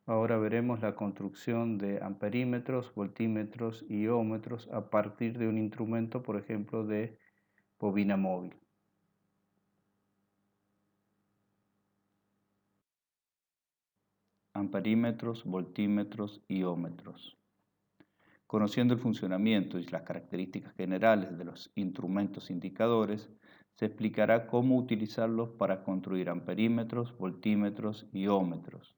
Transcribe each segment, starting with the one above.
Ahora veremos la construcción de amperímetros, voltímetros y ohmmetros a partir de un instrumento, por ejemplo, de bobina móvil. Amperímetros, voltímetros y ohmmetros. Conociendo el funcionamiento y las características generales de los instrumentos indicadores, se explicará cómo utilizarlos para construir amperímetros, voltímetros y ohmmetros.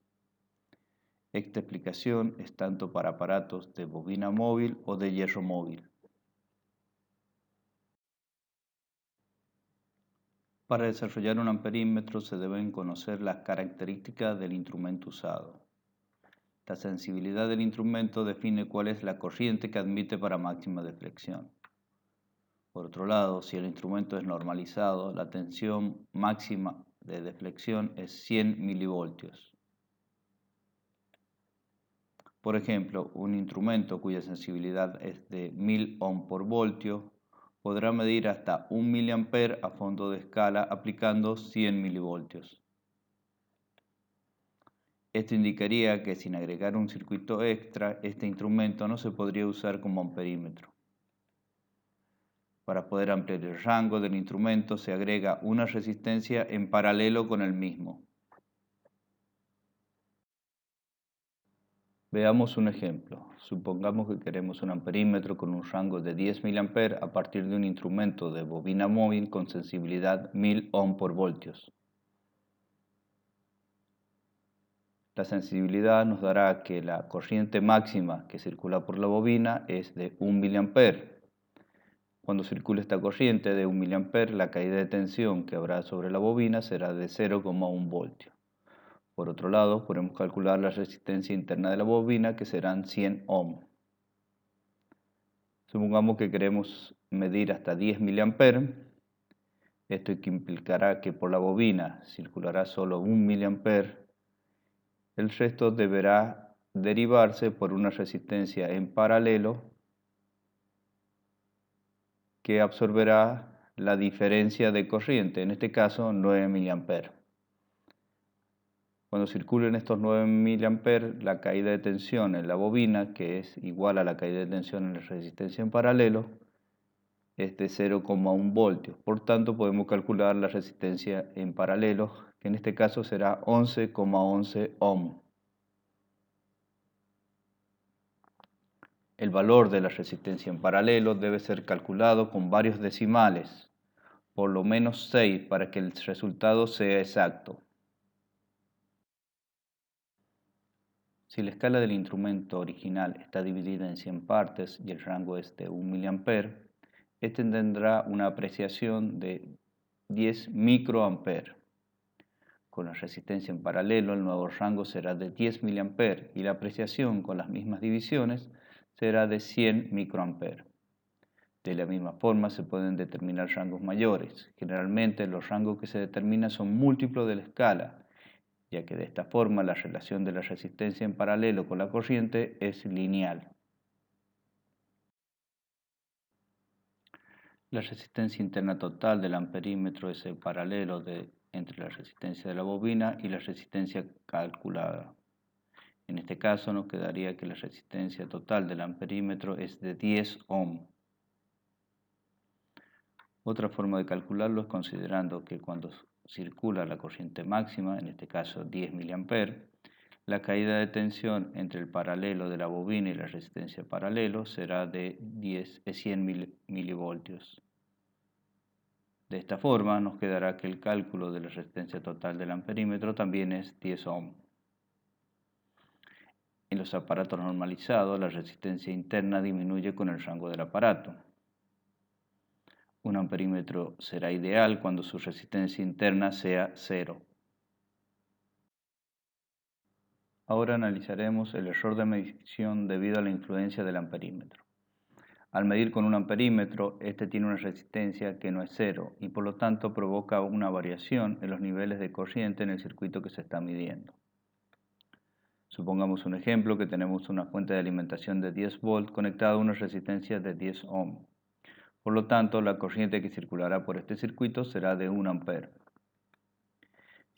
Esta explicación es tanto para aparatos de bobina móvil o de hierro móvil. Para desarrollar un amperímetro se deben conocer las características del instrumento usado. La sensibilidad del instrumento define cuál es la corriente que admite para máxima deflexión. Por otro lado, si el instrumento es normalizado, la tensión máxima de deflexión es 100 milivoltios. Por ejemplo, un instrumento cuya sensibilidad es de 1000 ohm por voltio podrá medir hasta 1 mA a fondo de escala aplicando 100 milivoltios. Esto indicaría que sin agregar un circuito extra, este instrumento no se podría usar como amperímetro. Para poder ampliar el rango del instrumento se agrega una resistencia en paralelo con el mismo. Veamos un ejemplo. Supongamos que queremos un amperímetro con un rango de 10 mA a partir de un instrumento de bobina móvil con sensibilidad 1000 ohm por voltios. La sensibilidad nos dará que la corriente máxima que circula por la bobina es de 1 mA. Cuando circule esta corriente de 1 mA, la caída de tensión que habrá sobre la bobina será de 0,1 voltio. Por otro lado, podemos calcular la resistencia interna de la bobina, que serán 100 ohm. Supongamos que queremos medir hasta 10 mA. Esto implicará que por la bobina circulará solo 1 mA. El resto deberá derivarse por una resistencia en paralelo que absorberá la diferencia de corriente, en este caso 9 mA. Cuando circulen estos 9 mA, la caída de tensión en la bobina, que es igual a la caída de tensión en la resistencia en paralelo, es de 0,1 voltios. Por tanto, podemos calcular la resistencia en paralelo, que en este caso será 11,11 ohm. El valor de la resistencia en paralelo debe ser calculado con varios decimales, por lo menos 6, para que el resultado sea exacto. Si la escala del instrumento original está dividida en 100 partes y el rango es de 1 mA, este tendrá una apreciación de 10 microamperes. Con la resistencia en paralelo, el nuevo rango será de 10 mA y la apreciación con las mismas divisiones será de 100 microamperes. De la misma forma se pueden determinar rangos mayores. Generalmente los rangos que se determinan son múltiplos de la escala, ya que de esta forma la relación de la resistencia en paralelo con la corriente es lineal. La resistencia interna total del amperímetro es el paralelo entre la resistencia de la bobina y la resistencia calculada. En este caso nos quedaría que la resistencia total del amperímetro es de 10 ohm. Otra forma de calcularlo es considerando que cuando circula la corriente máxima, en este caso 10 mA, la caída de tensión entre el paralelo de la bobina y la resistencia paralelo será de 100 milivoltios. De esta forma nos quedará que el cálculo de la resistencia total del amperímetro también es 10 ohm. En los aparatos normalizados, la resistencia interna disminuye con el rango del aparato. Un amperímetro será ideal cuando su resistencia interna sea 0. Ahora analizaremos el error de medición debido a la influencia del amperímetro. Al medir con un amperímetro, este tiene una resistencia que no es 0 y por lo tanto provoca una variación en los niveles de corriente en el circuito que se está midiendo. Supongamos un ejemplo que tenemos una fuente de alimentación de 10 volts conectada a una resistencia de 10 ohm. Por lo tanto, la corriente que circulará por este circuito será de 1 ampere.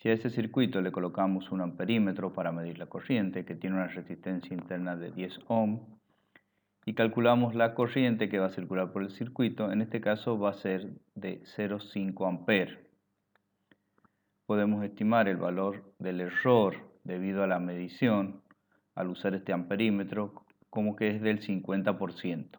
Si a ese circuito le colocamos un amperímetro para medir la corriente, que tiene una resistencia interna de 10 ohm, y calculamos la corriente que va a circular por el circuito, en este caso va a ser de 0,5 amperes. Podemos estimar el valor del error debido a la medición al usar este amperímetro como que es del 50%.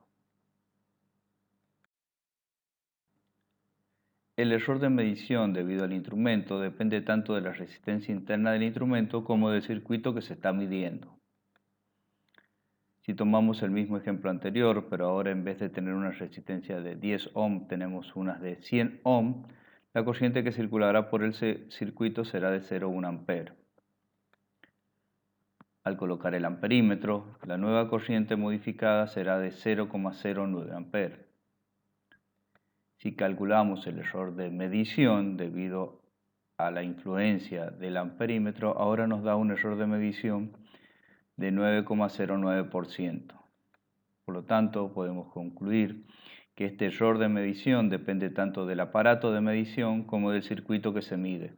El error de medición debido al instrumento depende tanto de la resistencia interna del instrumento como del circuito que se está midiendo. Si tomamos el mismo ejemplo anterior, pero ahora en vez de tener una resistencia de 10 ohm tenemos unas de 100 ohm, la corriente que circulará por el circuito será de 0,1 ampere. Al colocar el amperímetro, la nueva corriente modificada será de 0,09 amperes. Si calculamos el error de medición debido a la influencia del amperímetro, ahora nos da un error de medición de 9,09%. Por lo tanto, podemos concluir que este error de medición depende tanto del aparato de medición como del circuito que se mide.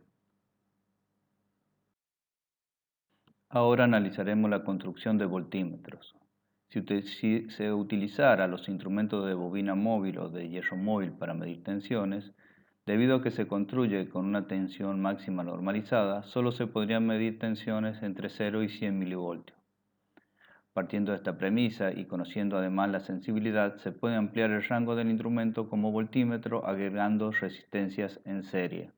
Ahora analizaremos la construcción de voltímetros. Si se utilizara los instrumentos de bobina móvil o de hierro móvil para medir tensiones, debido a que se construye con una tensión máxima normalizada, solo se podrían medir tensiones entre 0 y 100 milivoltios. Partiendo de esta premisa y conociendo además la sensibilidad, se puede ampliar el rango del instrumento como voltímetro agregando resistencias en serie.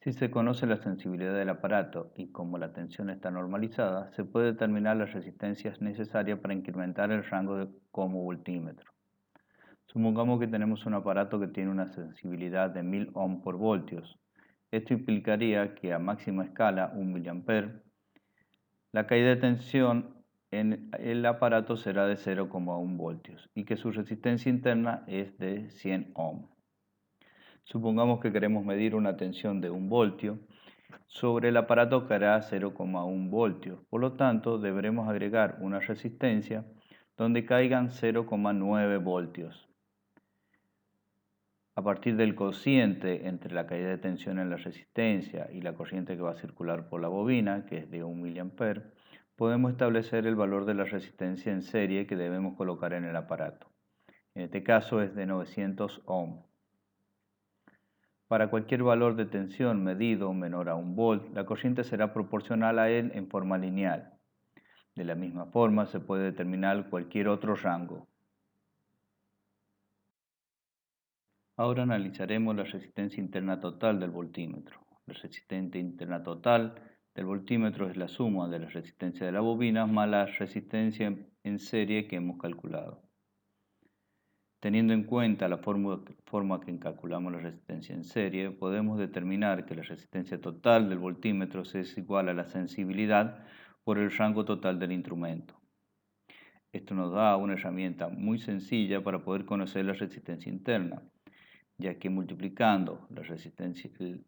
Si se conoce la sensibilidad del aparato y como la tensión está normalizada, se puede determinar las resistencias necesarias para incrementar el rango como voltímetro. Supongamos que tenemos un aparato que tiene una sensibilidad de 1000 ohm por voltios. Esto implicaría que a máxima escala, 1 mA, la caída de tensión en el aparato será de 0,1 voltios y que su resistencia interna es de 100 ohm. Supongamos que queremos medir una tensión de 1 voltio. Sobre el aparato caerá 0,1 voltios. Por lo tanto, deberemos agregar una resistencia donde caigan 0,9 voltios. A partir del cociente entre la caída de tensión en la resistencia y la corriente que va a circular por la bobina, que es de 1 mA, podemos establecer el valor de la resistencia en serie que debemos colocar en el aparato. En este caso es de 900 ohm. Para cualquier valor de tensión medido menor a 1 volt, la corriente será proporcional a él en forma lineal. De la misma forma se puede determinar cualquier otro rango. Ahora analizaremos la resistencia interna total del voltímetro. La resistencia interna total del voltímetro es la suma de la resistencia de la bobina más la resistencia en serie que hemos calculado. Teniendo en cuenta la forma que calculamos la resistencia en serie, podemos determinar que la resistencia total del voltímetro es igual a la sensibilidad por el rango total del instrumento. Esto nos da una herramienta muy sencilla para poder conocer la resistencia interna, ya que multiplicando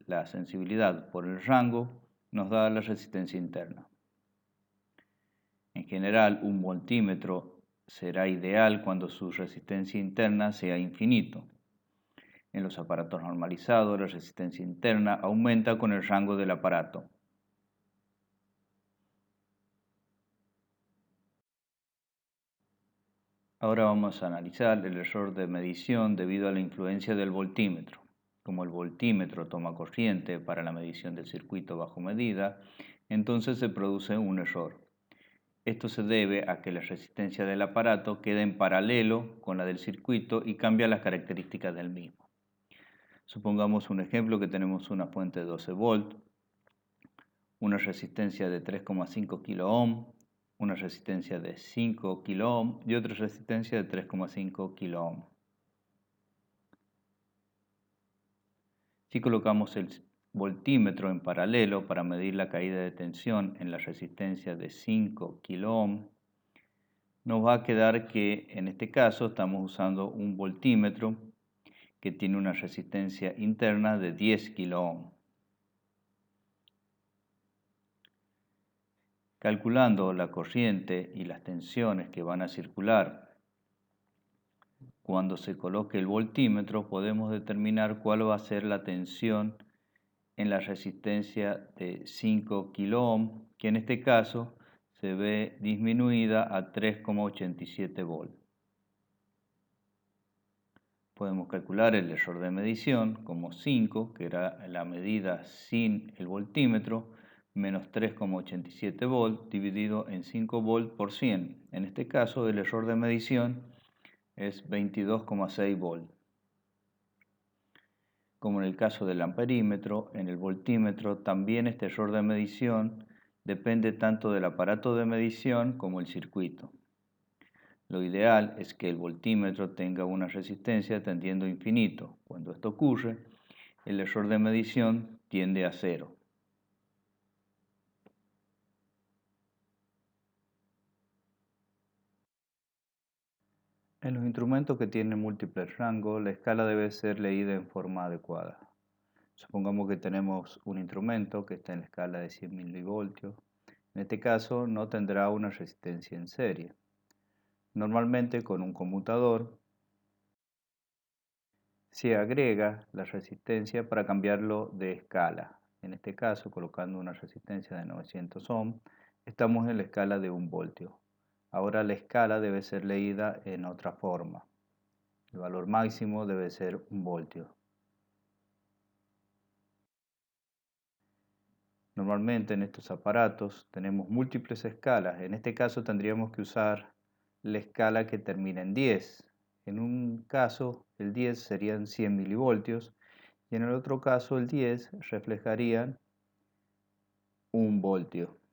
la sensibilidad por el rango nos da la resistencia interna. En general, un voltímetro será ideal cuando su resistencia interna sea infinito. En los aparatos normalizados, la resistencia interna aumenta con el rango del aparato. Ahora vamos a analizar el error de medición debido a la influencia del voltímetro. Como el voltímetro toma corriente para la medición del circuito bajo medida, entonces se produce un error. Esto se debe a que la resistencia del aparato queda en paralelo con la del circuito y cambia las características del mismo. Supongamos un ejemplo que tenemos una fuente de 12 volt, una resistencia de 3,5 kΩ, una resistencia de 5 kΩ y otra resistencia de 3,5 kΩ. Si colocamos el voltímetro en paralelo para medir la caída de tensión en la resistencia de 5 kΩ, nos va a quedar que en este caso estamos usando un voltímetro que tiene una resistencia interna de 10 kΩ. Calculando la corriente y las tensiones que van a circular Cuando se coloque el voltímetro podemos determinar cuál va a ser la tensión en la resistencia de 5 kΩ, que en este caso se ve disminuida a 3,87 volts. Podemos calcular el error de medición como 5, que era la medida sin el voltímetro, menos 3,87 volts dividido en 5 volts por 100. En este caso el error de medición es 22,6 volts. Como en el caso del amperímetro, en el voltímetro también este error de medición depende tanto del aparato de medición como el circuito. Lo ideal es que el voltímetro tenga una resistencia tendiendo a infinito. Cuando esto ocurre, el error de medición tiende a cero. En los instrumentos que tienen múltiples rangos, la escala debe ser leída en forma adecuada. Supongamos que tenemos un instrumento que está en la escala de 100 milivoltios. En este caso no tendrá una resistencia en serie. Normalmente con un conmutador se agrega la resistencia para cambiarlo de escala. En este caso, colocando una resistencia de 900 ohm, estamos en la escala de 1 voltio. Ahora la escala debe ser leída en otra forma. El valor máximo debe ser 1 voltio. Normalmente en estos aparatos tenemos múltiples escalas. En este caso tendríamos que usar la escala que termina en 10. En un caso el 10 serían 100 milivoltios y en el otro caso el 10 reflejarían 1 voltio.